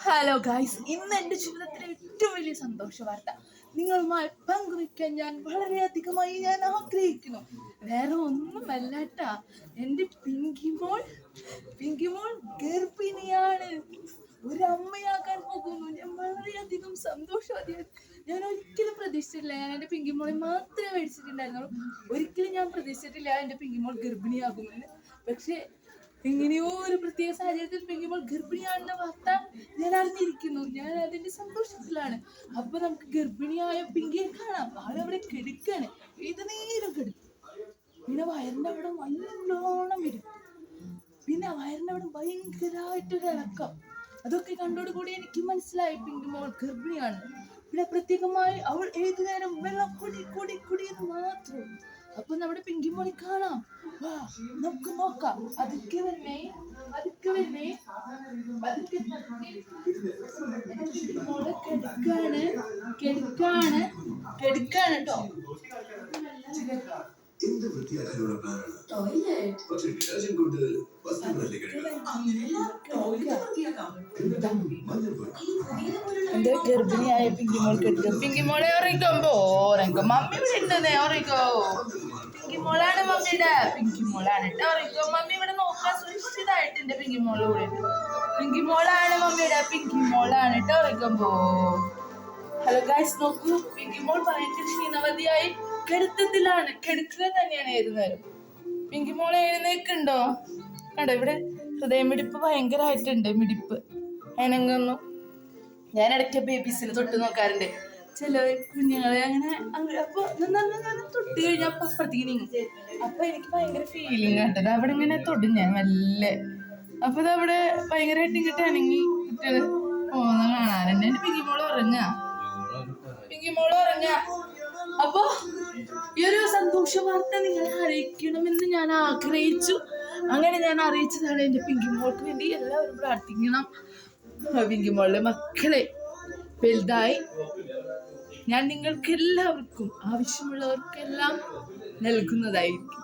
Hello guys, ഇന്ന് എൻ്റെ ജീവിതത്തിലെ ഏറ്റവും വലിയ സന്തോഷ വാർത്ത നിങ്ങളുമായി പങ്കുവയ്ക്കാൻ ഞാൻ വളരെയധികമായി ആഗ്രഹിക്കുന്നു. വേറെ ഒന്നുമല്ലട്ടാ, എൻ്റെ പിങ്കിമോൾ ഗർഭിണിയാണ്, ഒരു അമ്മയാകാൻ പോകുന്നു. ഞാൻ വളരെയധികം സന്തോഷവതിയാണ്. ഞാൻ ഒരിക്കലും പ്രതീക്ഷിച്ചിട്ടില്ല. ഞാൻ എൻ്റെ പിങ്കിമോളെ മാത്രമേ മേടിച്ചിട്ടുണ്ടായിരുന്നുള്ളൂ. ഒരിക്കലും ഞാൻ പ്രതീക്ഷിച്ചിട്ടില്ല എൻ്റെ പിങ്കിമോൾ ഗർഭിണിയാകുമെന്ന്. പക്ഷേ എങ്ങനെയോ ഒരു പ്രത്യേക സാഹചര്യത്തിൽ പിങ്കിമോൾ ഗർഭിണിയാണെന്ന വാർത്ത ഞാൻ അറിഞ്ഞിരിക്കുന്നു. ഞാൻ അതിന്റെ സന്തോഷത്തിലാണ്. അപ്പൊ നമുക്ക് ഗർഭിണിയായ പിങ്കിയെ കാണാം. ആളവിടെ കെടുക്കാണ്, ഏത് നേരം കെടുക്കും. പിന്നെ വയറിന്റെ അവിടെ നല്ലോണം വരും. പിന്നെ വയറിന്റെ അവിടെ ഭയങ്കരമായിട്ടൊരു ഇളക്കം. അതൊക്കെ കണ്ടോടുകൂടി എനിക്ക് മനസ്സിലായി പിങ്കിമോൾ ഗർഭിണിയാണ്. പിന്നെ പ്രത്യേകമായി അവൾ ഏതു നേരം വെള്ളം കുടി എന്ന് മാത്രം. അപ്പൊ നമ്മുടെ പിങ്കിമോളെ കാണാം. വാ, നമുക്ക് നോക്കാം. അതൊക്കെ വരണേ. മോളെ കെടുക്കാണ് കേട്ടോ. എന്ത് വൃത്തിയാക്കാനുള്ള പ്ലാനാണ്? പക്ഷെ ഡിറ്റർജന്റ് കൊണ്ട് വസ്ത്രങ്ങളല്ലേ കഴുകാം. എന്റെ ഗർഭിണിയായ പിങ്കിമോൾ കെടുക്കും. പിങ്കിമോളെ ഉറങ്ങിക്കുമ്പോ മമ്മി ഇവിടെ ഉണ്ടെന്നേ. ഉറങ്ങിക്കോ. പിങ്കിമോളാണ് മമ്മിയുടെ. പിങ്കിമോളാണ് കേട്ടോ. ഉറങ്ങിക്കോ. മമ്മി ഇവിടെ നോക്കാൻ സുരക്ഷിതമായിട്ട് എന്റെ പിങ്കിമോള് കൂടെ ഉണ്ട്. പിങ്കിമോളാണ് മമ്മിയുടെ. പിങ്കിമോളാണ് കേട്ടോ. ഉറങ്ങിക്കുമ്പോ ഹലോ ഗൈസ്, നോക്കൂ. പിങ്കിമോൾ ഭയങ്കര ക്ഷീണവതിയായി കെടുത്തത്തിലാണ്. കെടുക്കുക തന്നെയാണ് ഏതു നേരം. പിങ്കിമോൾ എഴുന്നേക്കുണ്ടോ? കണ്ടോ, ഇവിടെ ഹൃദയമിടിപ്പ് ഭയങ്കരമായിട്ടുണ്ട്. മിടിപ്പ് അനങ്ങുന്നു. ഞാൻ ഇടയ്ക്ക് ബേബീസിന് തൊട്ട് നോക്കാറുണ്ട്. ചില കുഞ്ഞുങ്ങളെ അങ്ങനെ. അപ്പൊ തൊട്ട് കഴിഞ്ഞാൽ അപ്പുറത്തേക്ക് നീങ്ങും. അപ്പൊ എനിക്ക് ഭയങ്കര ഫീലിംഗ് കേട്ടത്. അവിടെ ഇങ്ങനെ തൊടും ഞാൻ മെല്ലെ. അപ്പൊ അതവിടെ ഭയങ്കരമായിട്ട് ഇങ്ങോട്ട് അനങ്ങി കുട്ടികള് പോകുന്ന കാണാറുണ്ട്. എന്റെ പിങ്കിമോള് ഉറങ്ങ. അപ്പൊ ഈ ഒരു സന്തോഷ വാർത്ത നിങ്ങളെ അറിയിക്കണമെന്ന് ഞാൻ ആഗ്രഹിച്ചു. അങ്ങനെ ഞാൻ അറിയിച്ചതാണ്. എൻ്റെ പിങ്കിമോൾക്ക് വേണ്ടി എല്ലാവരും പ്രാർത്ഥിക്കണം. പിങ്കിമോളുടെ മക്കളെ വലുതായി ഞാൻ നിങ്ങൾക്ക് എല്ലാവർക്കും ആവശ്യമുള്ളവർക്കെല്ലാം നൽകുന്നതായിരിക്കും.